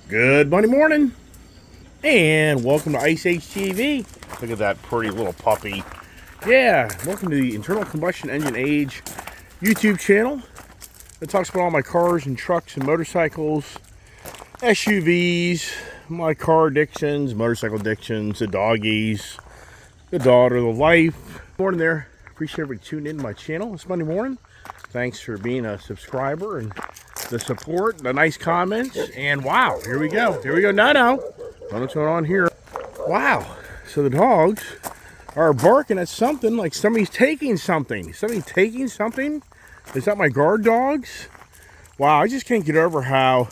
Good Monday morning, and welcome to Ice Age TV. Look at that pretty little puppy. Yeah, welcome to the Internal Combustion Engine Age YouTube channel that talks about all my cars and trucks and motorcycles, SUVs, my car addictions, motorcycle addictions, the doggies, the daughter, the life. Morning there. Appreciate everybody tuning in to my channel. It's Monday morning. Thanks for being a subscriber and the support, the nice comments, and wow, here we go. Here we go. No. Don't know what's going on here. Wow. So the dogs are barking at something like somebody's taking something. Somebody taking something? Is that my guard dogs? Wow, I just can't get over how,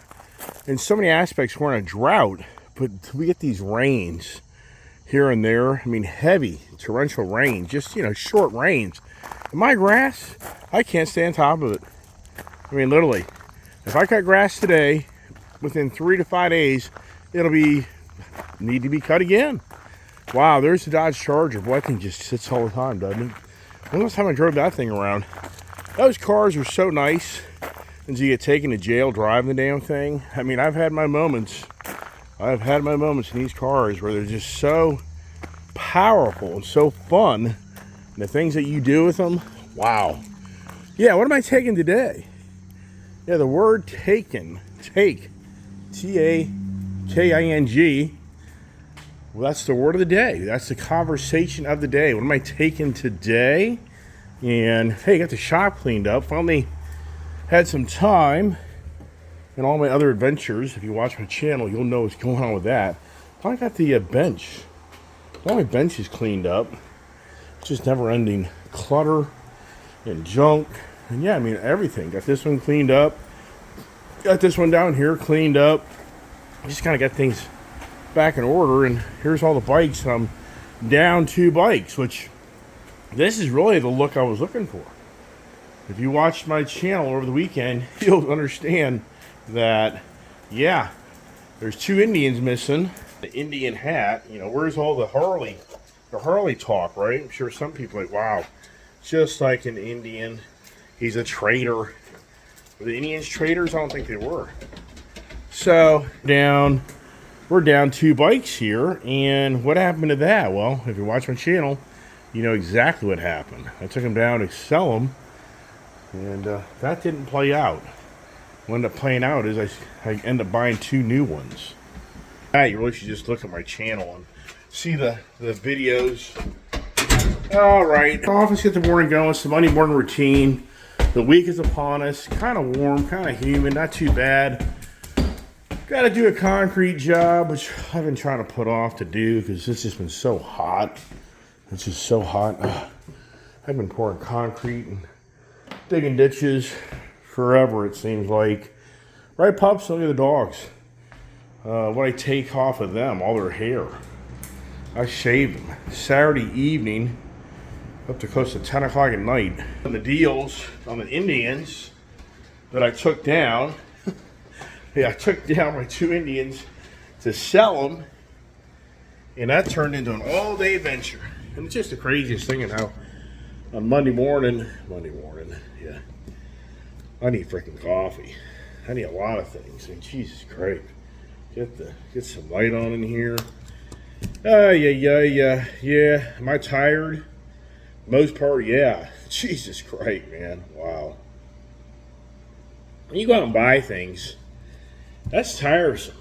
in so many aspects, we're in a drought, but we get these rains here and there. I mean, heavy torrential rain, just, short rains. And my grass, I can't stay on top of it. I mean, literally. If I cut grass today, within 3 to 5 days, it'll need to be cut again. Wow, there's the Dodge Charger. Boy, that thing just sits all the time, doesn't it? When last time I drove that thing around? Those cars are so nice until you get taken to jail driving the damn thing. I mean, I've had my moments. I've had my moments in these cars where they're just so powerful and so fun. And the things that you do with them, wow. Yeah, what am I taking today? Yeah, the word taken, take, T-A-K-I-N-G. Well, that's the word of the day. That's the conversation of the day. What am I taking today? And hey, got the shop cleaned up. Finally had some time in all my other adventures. If you watch my channel, you'll know what's going on with that. Finally got the bench. All my bench is cleaned up. It's just never-ending clutter and junk. And yeah, I mean, everything. Got this one cleaned up. Got this one down here cleaned up. Just kind of got things back in order. And here's all the bikes. I'm down 2 bikes, which this is really the look I was looking for. If you watched my channel over the weekend, you'll understand that, yeah, there's 2 Indians missing. The Indian hat, where's all the Harley talk, right? I'm sure some people are like, wow, just like an Indian. He's a traitor. Were the Indians traitors? I don't think they were. So, we're down 2 bikes here, and what happened to that? Well, if you watch my channel, you know exactly what happened. I took them down to sell them, and that didn't play out. What ended up playing out is I ended up buying 2 new ones. You really should just look at my channel and see the videos. All right, office, get the morning going. It's the Monday morning routine. The week is upon us. Kind of warm, kind of humid, not too bad. Got to do a concrete job, which I've been trying to put off to do because it's just been so hot. It's just so hot. I've been pouring concrete and digging ditches forever, it seems like. Right, pups? Look at the dogs. What I take off of them, all their hair. I shave them. Saturday evening, up to close to 10 o'clock at night. And the deals on the Indians that I took down, I took down my 2 Indians to sell them, and that turned into an all-day adventure. And it's just the craziest thing, how on Monday morning, yeah, I need freaking coffee. I need a lot of things. I mean, Jesus Christ. Get some light on in here. Yeah. Am I tired? Most part, yeah. Jesus Christ, man. Wow. When you go out and buy things, that's tiresome.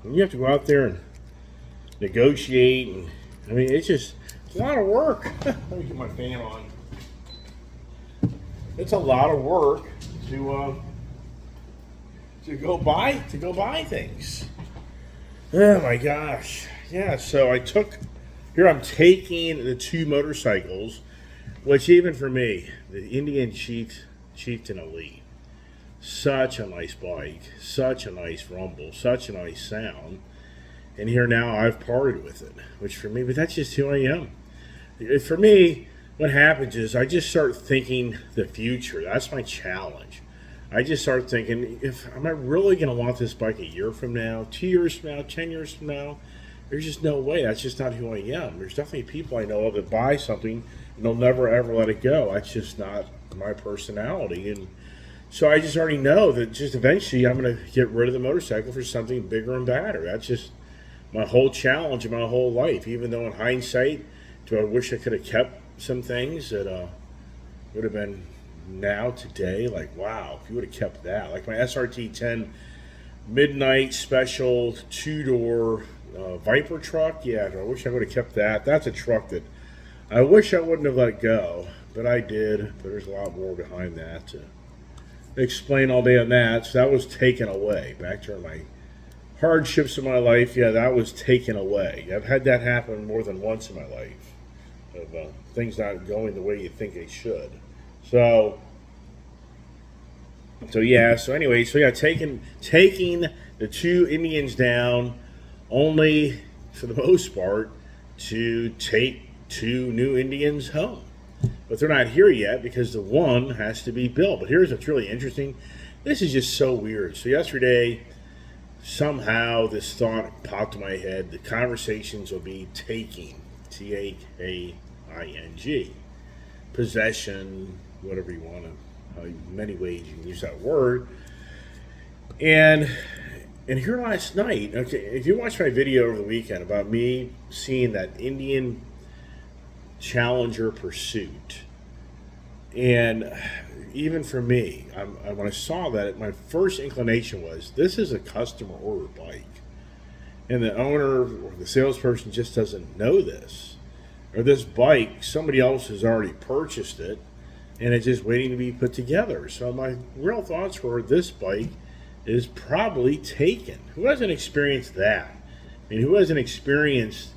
When you have to go out there and negotiate, and it's a lot of work. Let me get my fan on. It's a lot of work to go buy things. Oh my gosh. Yeah, so I'm taking the 2 motorcycles, which even for me, the Indian Chieftain Elite, such a nice bike, such a nice rumble, such a nice sound. And here now I've parted with it, which for me, but that's just who I am. For me, what happens is I just start thinking the future. That's my challenge. I just start thinking, am I really going to want this bike a year from now, 2 years from now, 10 years from now? There's just no way. That's just not who I am. There's definitely people I know of that buy something and they'll never ever let it go. That's just not my personality. And So I just already know that just eventually I'm going to get rid of the motorcycle for something bigger and badder. That's just my whole challenge in my whole life. Even though in hindsight, do I wish I could have kept some things that would have been now today? Like, wow, if you would have kept that. Like my SRT 10 Midnight Special two-door Viper truck. Yeah, I wish I would have kept that. That's a truck that I wish I wouldn't have let go, but I did. But there's a lot more behind that to explain all day on that. So that was taken away. Back to my hardships in my life. Yeah, that was taken away. I've had that happen more than once in my life of things not going the way you think they should. So yeah. So anyway, so yeah, taking the two Indians down, only for the most part to take two new Indians home. But they're not here yet because the one has to be built. But here's what's really interesting. This is just so weird. So yesterday, somehow this thought popped in my head. The conversations will be taking, Taking, possession, whatever you want to, many ways you can use that word. And here last night, okay, if you watched my video over the weekend about me seeing that Indian Challenger Pursuit, and even for me, when I saw that, my first inclination was this is a customer order bike, and the owner or the salesperson just doesn't know this, or this bike somebody else has already purchased it, and it's just waiting to be put together. So my real thoughts were this bike is probably taken. Who hasn't experienced that? I mean, who hasn't experienced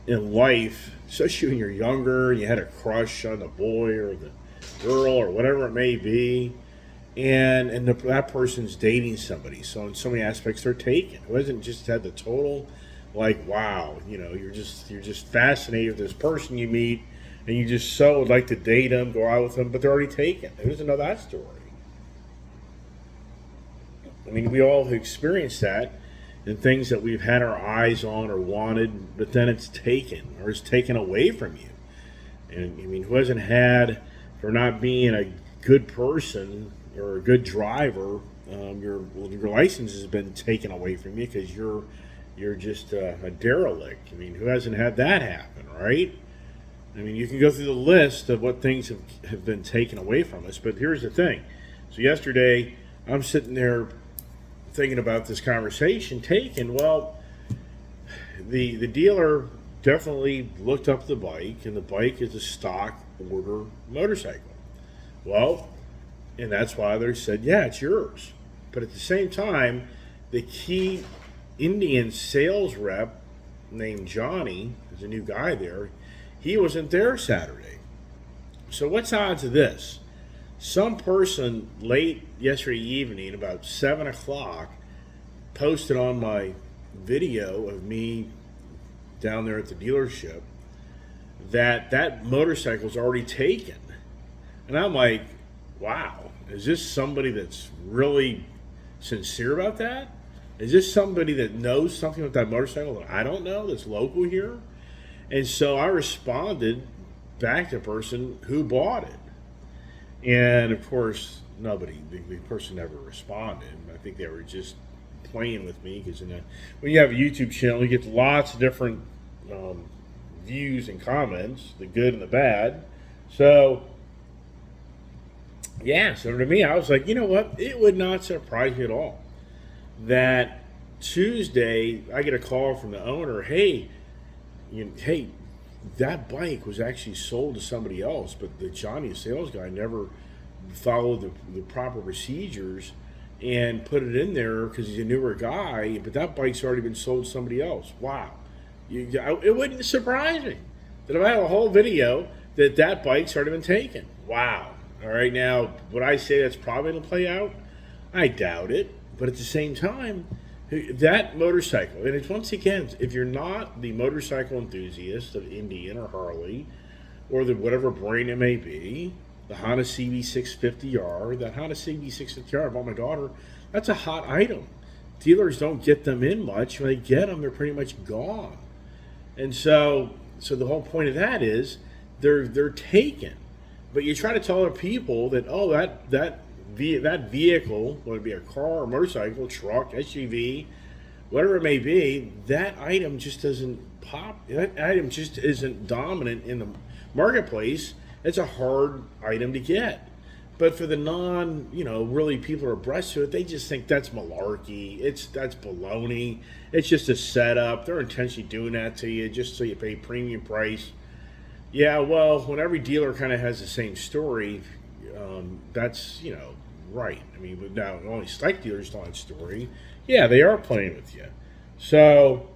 in life, especially when you're younger, you had a crush on the boy or the girl or whatever it may be, and that person's dating somebody. So in so many aspects, they're taken. Who hasn't just had the total, like, wow, you're just fascinated with this person you meet, and you just so would like to date them, go out with them, but they're already taken. Who doesn't know that story? I mean, we all have experienced that in things that we've had our eyes on or wanted, but then it's taken or it's taken away from you. And I mean, who hasn't had, for not being a good person or a good driver, your license has been taken away from you because you're just a derelict. I mean, who hasn't had that happen, right? I mean, you can go through the list of what things have been taken away from us, but here's the thing. So yesterday, I'm sitting there thinking about this conversation taken. Well, the dealer definitely looked up the bike, and the bike is a stock order motorcycle. Well, and that's why they said, yeah, it's yours. But at the same time, the key Indian sales rep named Johnny, there's a new guy there, he wasn't there Saturday. So what's odds of this? Some person late yesterday evening, about 7 o'clock, posted on my video of me down there at the dealership that motorcycle's already taken. And I'm like, wow, is this somebody that's really sincere about that? Is this somebody that knows something about that motorcycle that I don't know, that's local here? And so I responded back to the person who bought it. And of course, the person never responded. I think they were just playing with me because when you have a YouTube channel, you get lots of different views and comments, the good and the bad. So, yeah, so to me, I was like, you know what? It would not surprise me at all that Tuesday I get a call from the owner, hey, that bike was actually sold to somebody else, but the Johnny sales guy never followed the proper procedures and put it in there because he's a newer guy, but that bike's already been sold to somebody else. Wow. It wouldn't surprise me that if I have a whole video that bike's already been taken. Wow. All right, now, would I say that's probably going to play out? I doubt it. But at the same time, that motorcycle, and it's once again, if you're not the motorcycle enthusiast of Indian or Harley or the whatever brand it may be, the Honda CB650R, that Honda CB650R I bought my daughter, that's a hot item. Dealers don't get them in much. When they get them, they're pretty much gone. And so the whole point of that is they're taken. But you try to tell other people that, oh, that that vehicle, whether it be a car, or motorcycle, truck, SUV, whatever it may be, that item just doesn't pop. That item just isn't dominant in the marketplace. It's a hard item to get. But for the really people who are abreast to it, they just think that's malarkey. That's baloney. It's just a setup. They're intentionally doing that to you just so you pay premium price. Yeah, well, when every dealer kind of has the same story, that's right. I mean, now only Stike dealers don't have story. Yeah, they are playing with you. So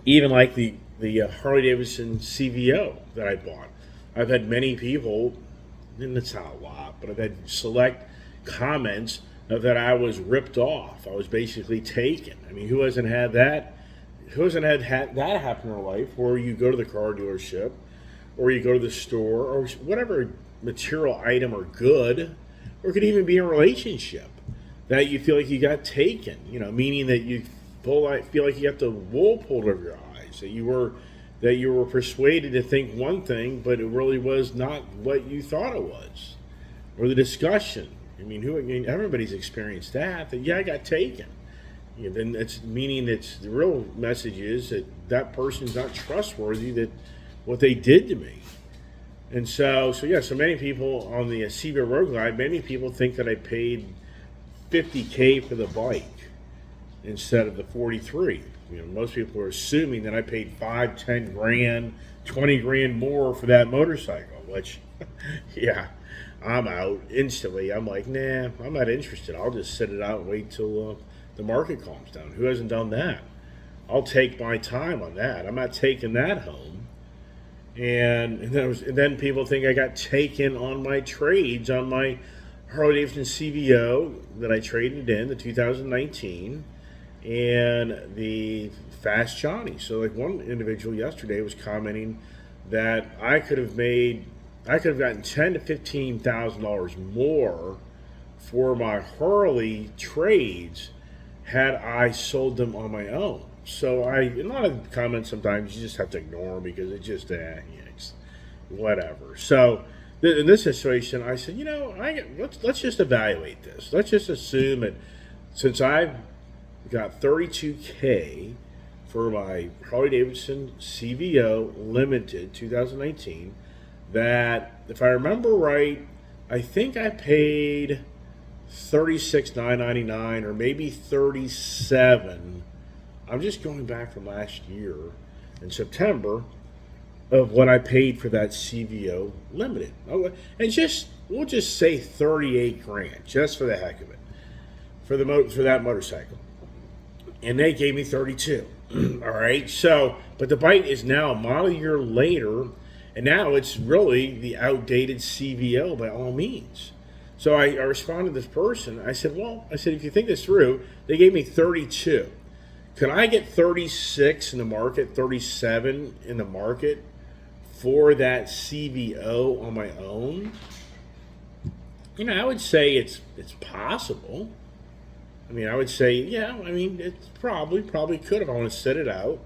even like the Harley Davidson CVO that I bought, I've had many people, and it's not a lot, but I've had select comments that I was ripped off. I was basically taken. I mean, who hasn't had that? Who hasn't had that happen in their life, where you go to the car dealership, or you go to the store, or whatever material item or good, or it could even be a relationship, that you feel like you got taken, meaning that you feel like you got the wool pulled over your eyes, that you were persuaded to think one thing, but it really was not what you thought it was, or the discussion. I mean, everybody's experienced that yeah, I got taken. Then it's meaning it's the real message is that person's not trustworthy, that what they did to me. And so many people on the CVO Road Glide, many people think that I paid $50K for the bike instead of the 43. Most people are assuming that I paid 5, 10 grand, 20 grand more for that motorcycle, which, yeah, I'm out instantly. I'm like, nah, I'm not interested. I'll just sit it out and wait till the market calms down. Who hasn't done that? I'll take my time on that. I'm not taking that home. And then people think I got taken on my trades on my Harley Davidson CVO that I traded in the 2019 and the Fast Johnny. So like one individual yesterday was commenting that I could have gotten $10,000 to $15,000 more for my Harley trades had I sold them on my own. So a lot of comments sometimes you just have to ignore them because it's just it's whatever. So in this situation, I said, let's just evaluate this. Let's just assume that since I've got $32K for my Harley Davidson CVO Limited 2019, that if I remember right, I think I paid $36,999 or maybe $37. I'm just going back from last year in September of what I paid for that CVO Limited. And we'll just say 38 grand just for the heck of it for that motorcycle. And they gave me 32. All right. So, but the bike is now a model year later, and now it's really the outdated CVO by all means. So I responded to this person. I said, if you think this through, they gave me 32. Could I get 36 in the market, 37 in the market for that CVO on my own? I would say it's possible. I would say, it's probably could if I want to set it out.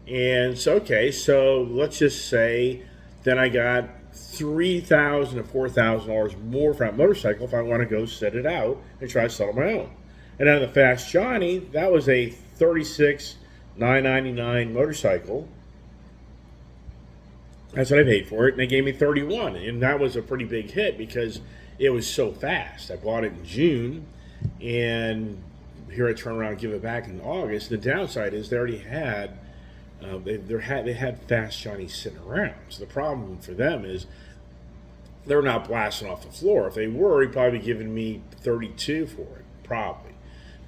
And so, okay, so let's just say then I got $3,000 to $4,000 more for that motorcycle if I want to go set it out and try to sell it on my own. And on the Fast Johnny, that was a $36,999 motorcycle. That's what I paid for it, and they gave me 31, and that was a pretty big hit because it was so fast. I bought it in June, and here I turn around and give it back in August. The downside is they already had they had Fast Johnny sitting around. So the problem for them is they're not blasting off the floor. If they were, he'd probably be giving me 32 for it, probably.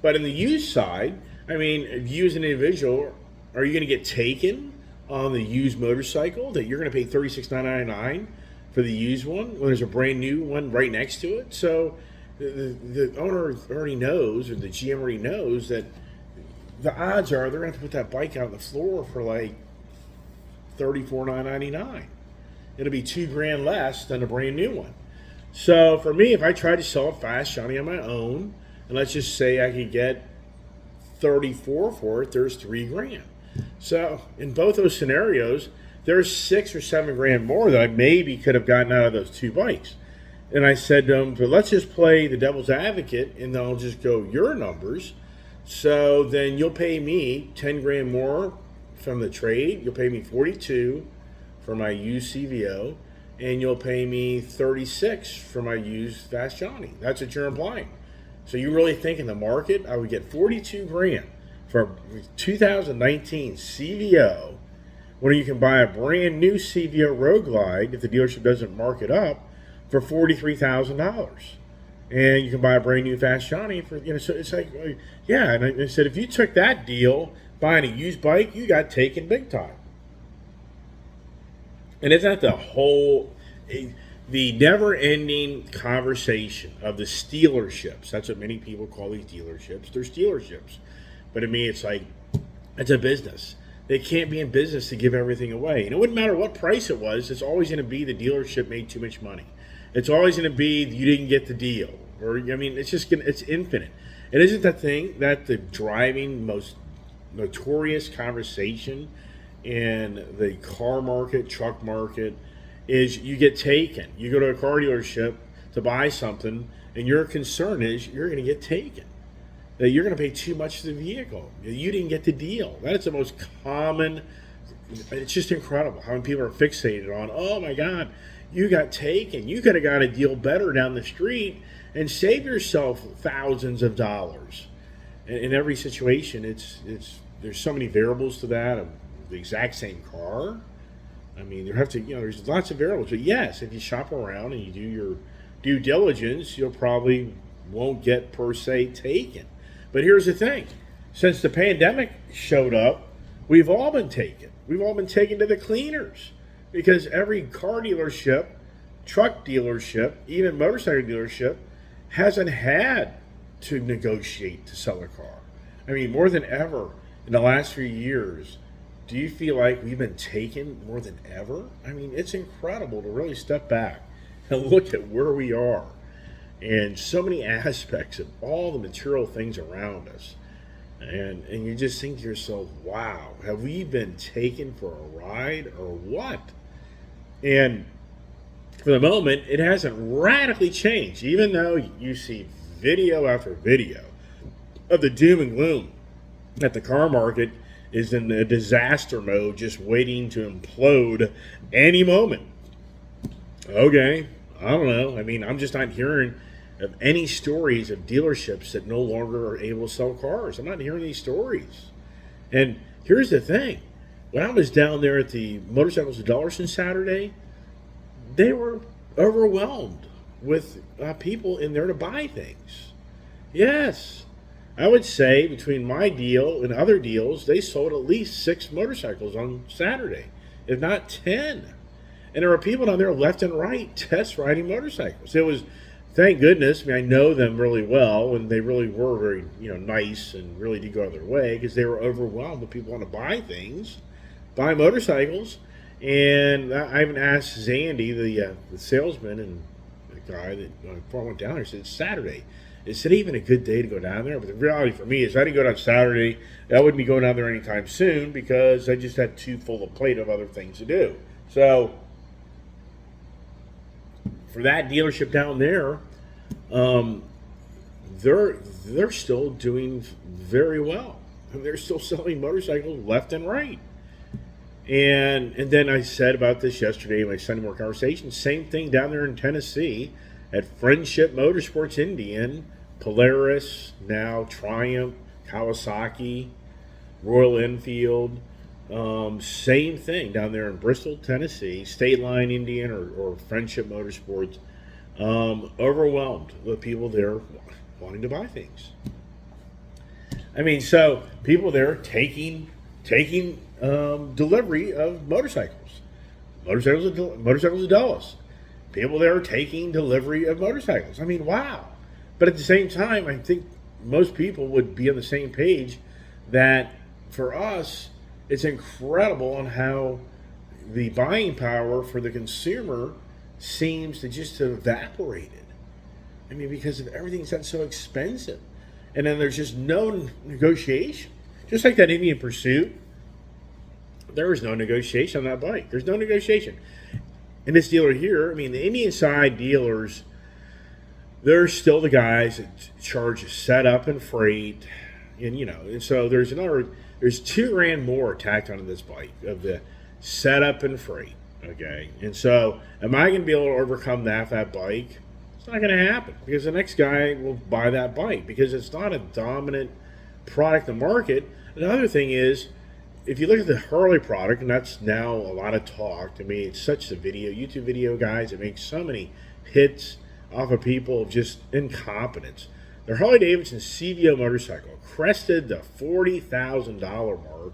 But in the used side, you as an individual, are you going to get taken on the used motorcycle that you're going to pay $36,999 for the used one when there's a brand new one right next to it? So the owner already knows, or the GM already knows, that the odds are they're going to have to put that bike out on the floor for like $34,999. It'll be $2 grand less than a brand new one. So for me, if I tried to sell a Fast Johnny on my own, and let's just say I could get 34 for it, there's $3 grand. So in both those scenarios, there's $6 or $7 grand more that I maybe could have gotten out of those two bikes. And I said to him, but let's just play the devil's advocate and then I'll just go your numbers. So then you'll pay me 10 grand more from the trade. You'll pay me 42 for my used CVO, and you'll pay me 36 for my used Fast Johnny. That's what you're implying. So you really think in the market I would get 42 grand for a 2019 CVO when you can buy a brand new CVO Road Glide if the dealership doesn't mark it up for $43,000, and you can buy a brand new Fast Johnny for So it's like, yeah. And I said, if you took that deal buying a used bike, you got taken big time. And it's not the never-ending conversation of the stealerships. That's what many people call these dealerships. They're stealerships, but to me, it's like it's a business. They can't be in business to give everything away, and it wouldn't matter what price it was. It's always going to be the dealership made too much money. It's always going to be you didn't get the deal, or it's infinite. It isn't that thing that the driving most notorious conversation in the car market, truck market, is you get taken. You go to a car dealership to buy something, and your concern is you're going to get taken. That you're going to pay too much for the vehicle. You didn't get the deal. That is the most common. It's just incredible how many people are fixated on, oh my God, you got taken. You could have got a deal better down the street and save yourself thousands of dollars. In every situation, there's so many variables to that. Of the exact same car. I mean, there's lots of variables. But yes, if you shop around and you do your due diligence, you'll probably won't get per se taken. But here's the thing. Since the pandemic showed up, we've all been taken. We've all been taken to the cleaners because every car dealership, truck dealership, even motorcycle dealership hasn't had to negotiate to sell a car. I mean, more than ever in the last few years, do you feel like we've been taken more than ever? I mean, it's incredible to really step back and look at where we are and so many aspects of all the material things around us. And you just think to yourself, wow, have we been taken for a ride or what? And for the moment, it hasn't radically changed, even though you see video after video of the doom and gloom that the car market is in a disaster mode, just waiting to implode any moment. Okay, I don't know. I mean, I'm just not hearing of any stories of dealerships that no longer are able to sell cars. I'm not hearing these stories. And here's the thing. When I was down there at the Motorcycles of Dollarson Saturday, they were overwhelmed with people in there to buy things. Yes. I would say between my deal and other deals, they sold at least 6 motorcycles on Saturday, if not 10. And there were people down there left and right test riding motorcycles. It was, thank goodness, I know them really well, and they really were very, nice and really did go out of their way because they were overwhelmed with people want to buy things, buy motorcycles. And I even asked Zandy, the salesman and the guy that before I went down there, said it's Saturday. Is it even a good day to go down there? But the reality for me is if I didn't go down Saturday, I wouldn't be going down there anytime soon because I just had too full a plate of other things to do. So for that dealership down there, they're still doing very well. They're still selling motorcycles left and right. And then I said about this yesterday in my Sunday morning conversation, same thing down there in Tennessee at Friendship Motorsports Indian, Polaris, now Triumph, Kawasaki, Royal Enfield, same thing down there in Bristol, Tennessee, State Line Indian or Friendship Motorsports, overwhelmed with people there wanting to buy things. I mean, so people there taking delivery of motorcycles of Dulles. People there taking delivery of motorcycles. I mean, wow. But at the same time, I think most people would be on the same page that for us, it's incredible on how the buying power for the consumer seems to just have evaporated. I mean, because of everything's gotten so expensive. And then there's just no negotiation. Just like that Indian Pursuit, there was no negotiation on that bike. There's no negotiation. And this dealer here, I mean, the Indian side dealers There's still the guys that charge setup and freight, and so there's $2,000 more tacked onto this bike of the setup and freight. Okay, and so am I going to be able to overcome that bike? It's not going to happen because the next guy will buy that bike because it's not a dominant product in the market. Another thing is, if you look at the Harley product, and that's now a lot of talk. To me, it's such a YouTube video, guys. It makes so many hits off of people of just incompetence. Their Harley Davidson CVO motorcycle crested the $40,000 mark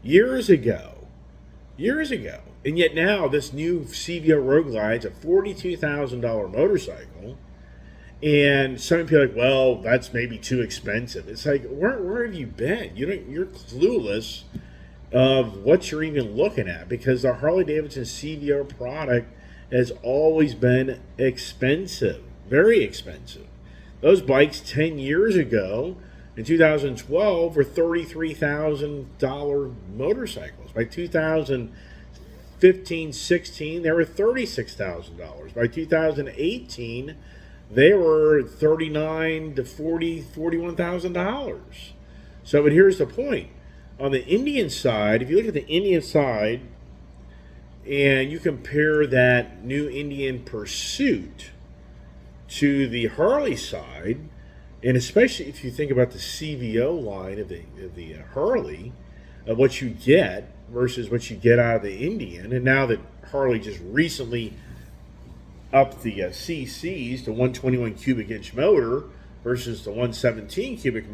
years ago. And yet now this new CVO Road Glide's a $42,000 motorcycle. And some people are like, well, that's maybe too expensive. It's like, where have you been? You're clueless of what you're even looking at because the Harley Davidson CVO product has always been expensive, very expensive. Those bikes 10 years ago, in 2012, were $33,000 motorcycles. By 2015, 16, they were $36,000. By 2018, they were $39,000 to $41,000. So, but here's the point. On the Indian side, if you look at the Indian side and you compare that new Indian Pursuit to the Harley side, and especially if you think about the CVO line of the Harley, of what you get versus what you get out of the Indian, and now that Harley just recently upped the CCs to 121 cubic inch motor versus the 117 cubic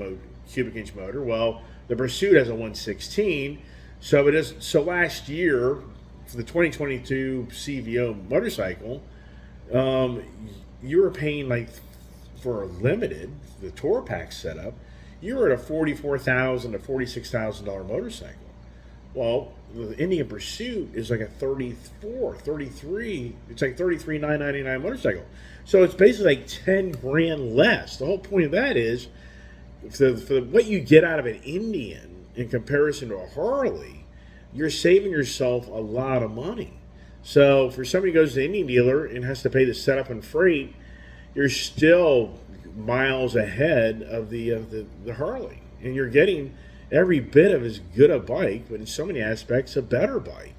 inch motor, well, the Pursuit has a 116, so it is. So last year, for the 2022 CVO motorcycle, you were paying like for a limited, the Tour Pack setup, you were at a $44,000 to $46,000 motorcycle. Well, the Indian Pursuit is like a 33, it's like $33,999 motorcycle. So it's basically like 10 grand less. The whole point of that is, for what you get out of an Indian in comparison to a Harley, you're saving yourself a lot of money. So for somebody who goes to the Indian dealer and has to pay the setup and freight, you're still miles ahead of the Harley, and you're getting every bit of as good a bike, but in so many aspects a better bike.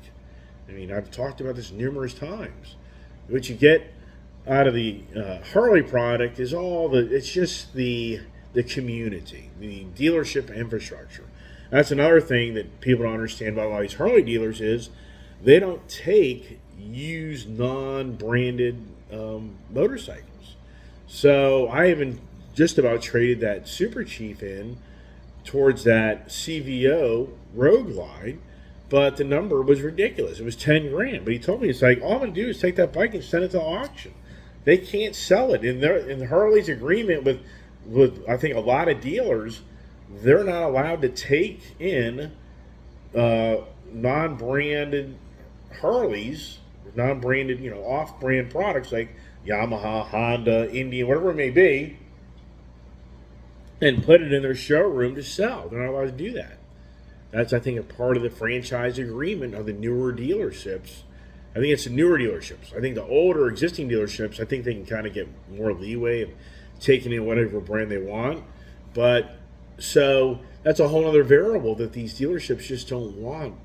I mean, I've talked about this numerous times. What you get out of the Harley product is it's just the community, the dealership infrastructure. That's another thing that people don't understand about a lot of these Harley dealers is they don't take used non-branded motorcycles. So I even just about traded that Super Chief in towards that CVO Road Glide, but the number was ridiculous. It was 10 grand. But he told me, it's like, all I'm going to do is take that bike and send it to auction. They can't sell it. In Harley's agreement with I think a lot of dealers, they're not allowed to take in non-branded Harleys, non-branded, off-brand products like Yamaha, Honda, Indian, whatever it may be, and put it in their showroom to sell. They're not allowed to do that. That's, I think, a part of the franchise agreement of the newer dealerships. I think it's the newer dealerships. I think the older existing dealerships, I think they can kind of get more leeway of taking in whatever brand they want. But so that's a whole other variable that these dealerships just don't want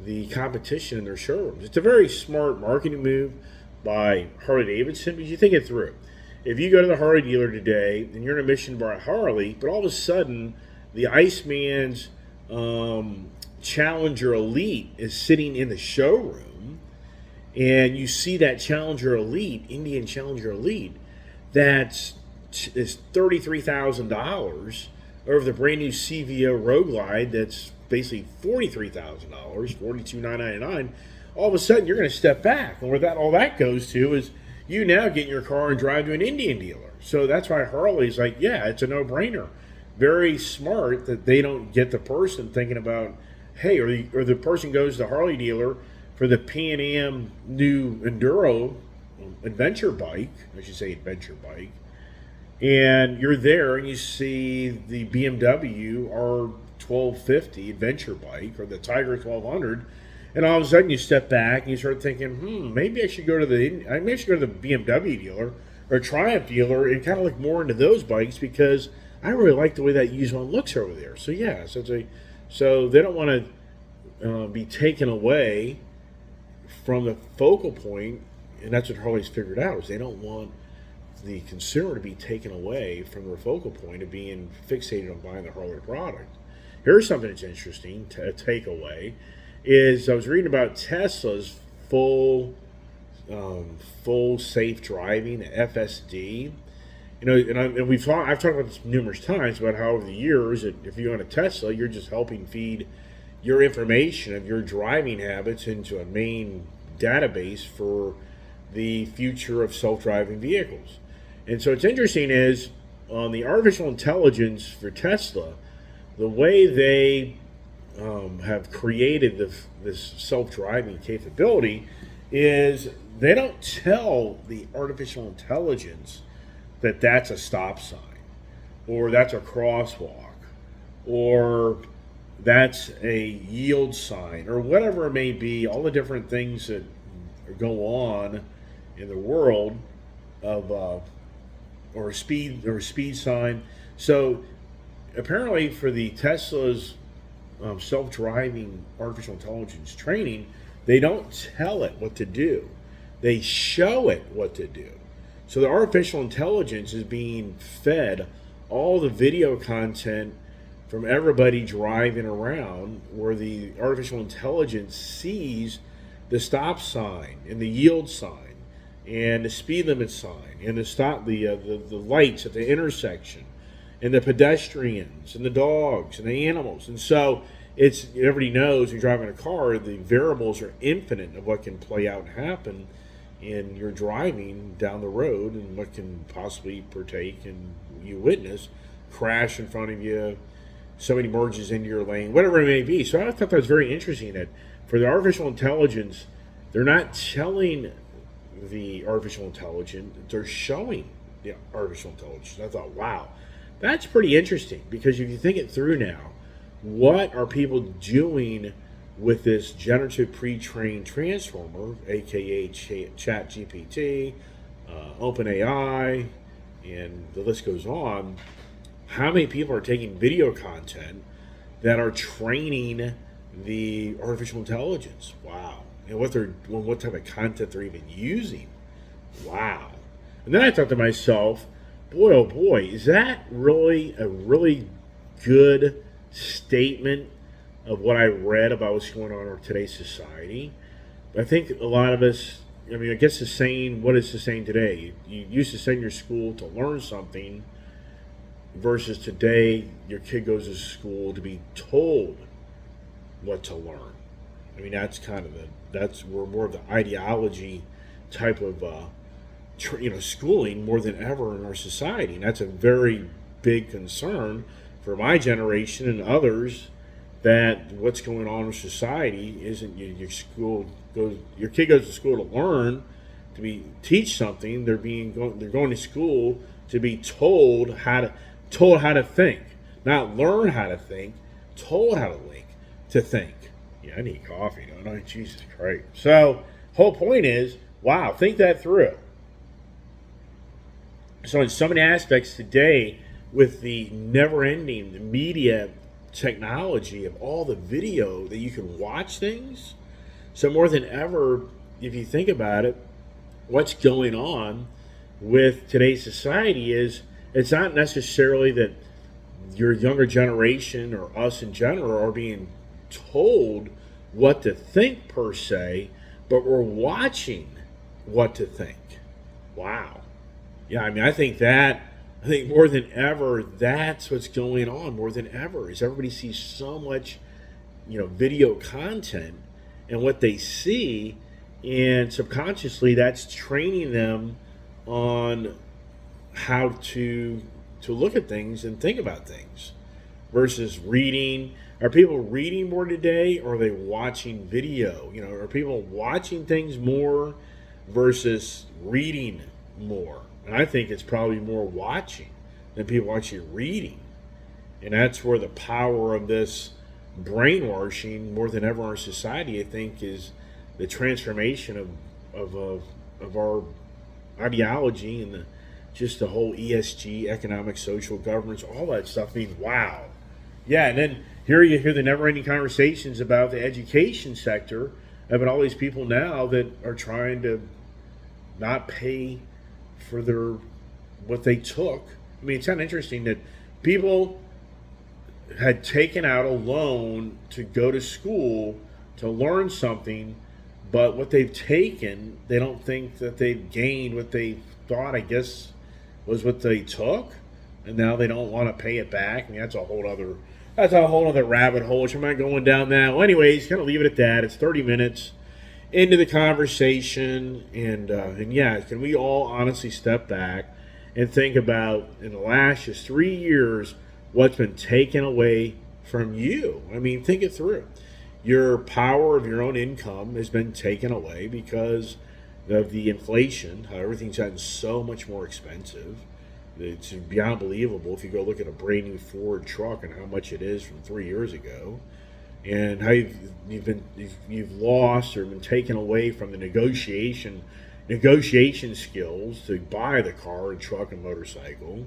the competition in their showrooms. It's a very smart marketing move by Harley Davidson, but you think it through. If you go to the Harley dealer today and you're in a mission bar at Harley, but all of a sudden the Iceman's Challenger Elite is sitting in the showroom, and you see that Challenger Elite, Indian Challenger Elite, is $33,000 over the brand new CVO Road Glide that's basically $43,000, $42,999. All of a sudden you're going to step back, and where all that goes to is you now get in your car and drive to an Indian dealer. So that's why Harley's like, yeah, it's a no-brainer. Very smart that they don't get the person thinking about, hey, or the person goes to the Harley dealer for the Pan Am new Enduro adventure bike, I should say adventure bike, and you're there and you see the BMW R1250 adventure bike or the Tiger 1200, and all of a sudden you step back and you start thinking, maybe I should go to the BMW dealer or a Triumph dealer and kind of look more into those bikes because I really like the way that used one looks over there. So yeah, so they don't want to be taken away from the focal point, and that's what Harley's figured out is they don't want the consumer to be taken away from their focal point of being fixated on buying the Harley product. Here's something that's interesting to take away is I was reading about Tesla's full safe driving FSD. You know, and I've talked about this numerous times about how over the years that if you own a Tesla, you're just helping feed your information of your driving habits into a main database for the future of self-driving vehicles. And so what's interesting is on the artificial intelligence for Tesla, the way they have created this self-driving capability is they don't tell the artificial intelligence that that's a stop sign or that's a crosswalk or that's a yield sign or whatever it may be, all the different things that go on in the world of or a speed sign. So apparently for the Tesla's self-driving artificial intelligence training, they don't tell it what to do. They show it what to do. So the artificial intelligence is being fed all the video content from everybody driving around where the artificial intelligence sees the stop sign and the yield sign and the speed limit sign and the lights at the intersection and the pedestrians and the dogs and the animals. And so everybody knows when you're driving a car, the variables are infinite of what can play out and happen in your driving down the road and what can possibly partake and you witness crash in front of you, somebody merges into your lane, whatever it may be. So I thought that was very interesting that for the artificial intelligence, they're not telling the artificial intelligence, they're showing the artificial intelligence. I thought, wow, that's pretty interesting because if you think it through now, what are people doing with this generative pre-trained transformer, aka ChatGPT, OpenAI, and the list goes on? How many people are taking video content that are training the artificial intelligence? Wow. And what type of content they're even using? Wow. And then I thought to myself, boy, oh boy, is that really a really good statement of what I read about what's going on in today's society? I think a lot of us, I mean, I guess the saying, what is the saying today? You used to send your school to learn something versus today your kid goes to school to be told what to learn. I mean, that's kind of we're more of the ideology type of schooling more than ever in our society, and that's a very big concern for my generation and others. That what's going on in society isn't your kid goes to school to learn, teach something. They're going to school to be told how to think, not learn how to think, told how to think. Yeah, I need coffee, don't I? Jesus Christ. So, whole point is, wow, think that through. So in so many aspects today, with the never-ending media technology of all the video that you can watch things, so more than ever, if you think about it, what's going on with today's society is it's not necessarily that your younger generation or us in general are being told what to think per se, but we're watching what to think. Wow. Yeah, I mean, I think more than ever, that's what's going on more than ever, is everybody sees so much, video content and what they see, and subconsciously that's training them on how to look at things and think about things versus reading. Are people reading more today, or are they watching video? Are people watching things more versus reading more? And I think it's probably more watching than people actually reading. And that's where the power of this brainwashing more than ever in our society, I think, is the transformation of our ideology and just the whole ESG, economic, social governance, all that stuff. I mean, wow. Yeah, and then here you hear the never-ending conversations about the education sector, about all these people now that are trying to not pay for their what they took. I mean, it's kind of interesting that people had taken out a loan to go to school to learn something, but what they've taken, they don't think that they've gained what they thought, I guess, was what they took, and now they don't want to pay it back. I mean, that's a whole other rabbit hole, which I'm not going down now. Well, anyways, kind of leave it at that. It's 30 minutes into the conversation, and yeah, can we all honestly step back and think about in the last just 3 years what's been taken away from you? I mean, think it through. Your power of your own income has been taken away because of the inflation, how everything's gotten so much more expensive. It's beyond believable if you go look at a brand new Ford truck and how much it is from 3 years ago, and how you've lost or been taken away from the negotiation skills to buy the car and truck and motorcycle.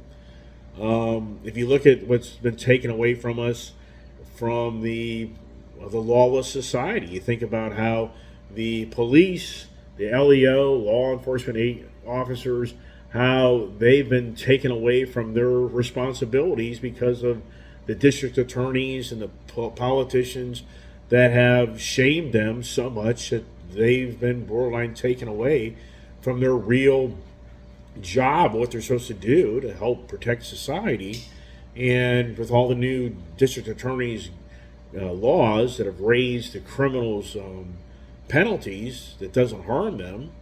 If you look at what's been taken away from us from the lawless society, you think about how the police, the LEO, law enforcement officers, how they've been taken away from their responsibilities because of the district attorneys and the politicians that have shamed them so much that they've been borderline taken away from their real job, what they're supposed to do to help protect society. And with all the new district attorneys' laws that have raised the criminals' penalties that doesn't harm them,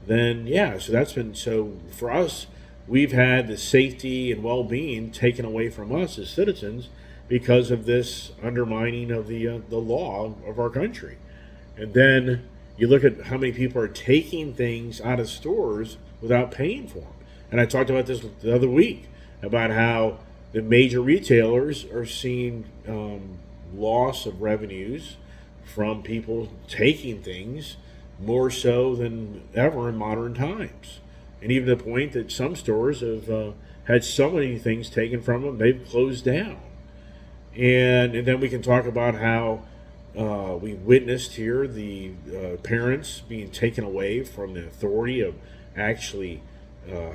then yeah, so for us, we've had the safety and well-being taken away from us as citizens because of this undermining of the law of our country. And then you look at how many people are taking things out of stores without paying for them. And I talked about this the other week about how the major retailers are seeing loss of revenues from people taking things more so than ever in modern times. And even to the point that some stores have had so many things taken from them, they've closed down. And then we can talk about how we witnessed here the parents being taken away from the authority of actually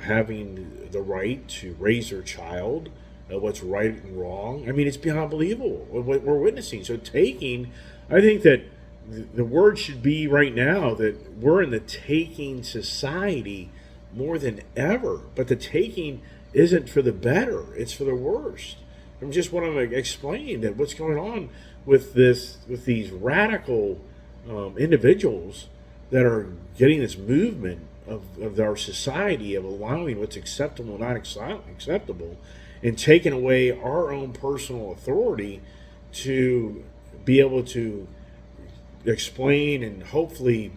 having the right to raise their child, what's right and wrong. I mean, it's beyond believable what we're witnessing. So taking, I think that the word should be right now that we're in the taking society more than ever. But the taking isn't for the better, it's for the worst. I just want to explain that what's going on with these radical individuals that are getting this movement of our society of allowing what's acceptable and not acceptable, and taking away our own personal authority to be able to explain and hopefully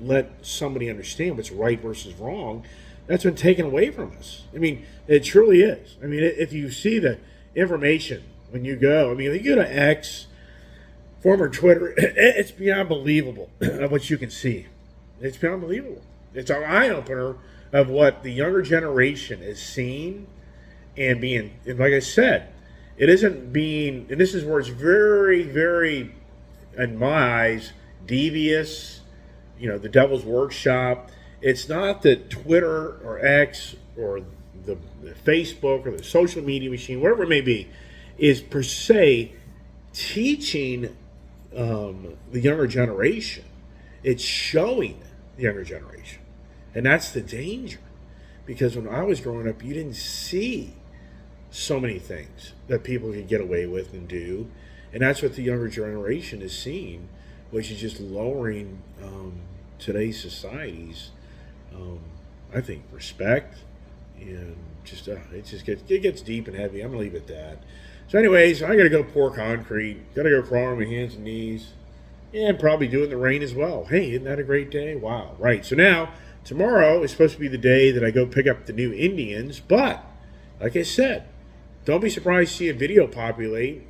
let somebody understand what's right versus wrong. That's been taken away from us. I mean, it truly is. I mean, if you see the information when you go, I mean, if you go to X, former Twitter, it's beyond believable of what you can see. It's beyond believable. It's an eye-opener of what the younger generation is seeing and being, and like I said, it isn't being, and this is where it's very, very, in my eyes, devious, the devil's workshop. It's not that Twitter or X or the Facebook or the social media machine, whatever it may be, is per se teaching the younger generation. It's showing the younger generation. And that's the danger. Because when I was growing up, you didn't see so many things that people could get away with and do. And that's what the younger generation is seeing, which is just lowering today's society's, I think, respect. And just it gets deep and heavy. I'm going to leave it at that. So anyways, I got to go pour concrete. Got to go crawl on my hands and knees. And probably do it in the rain as well. Hey, isn't that a great day? Wow. Right. So now, tomorrow is supposed to be the day that I go pick up the new Indians. But, like I said, don't be surprised to see a video populate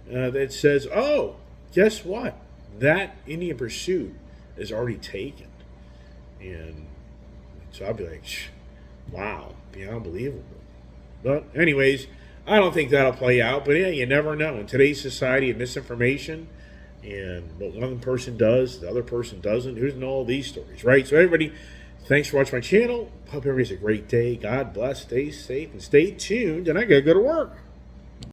that says, oh, guess what? That Indian Pursuit is already taken. And so I'll be like, Wow, beyond believable. But anyways, I don't think that'll play out. But yeah, you never know. In today's society of misinformation, and what one person does, the other person doesn't. Who's know all these stories, right? So everybody, thanks for watching my channel. Hope everybody has a great day. God bless. Stay safe and stay tuned. And I gotta go to work.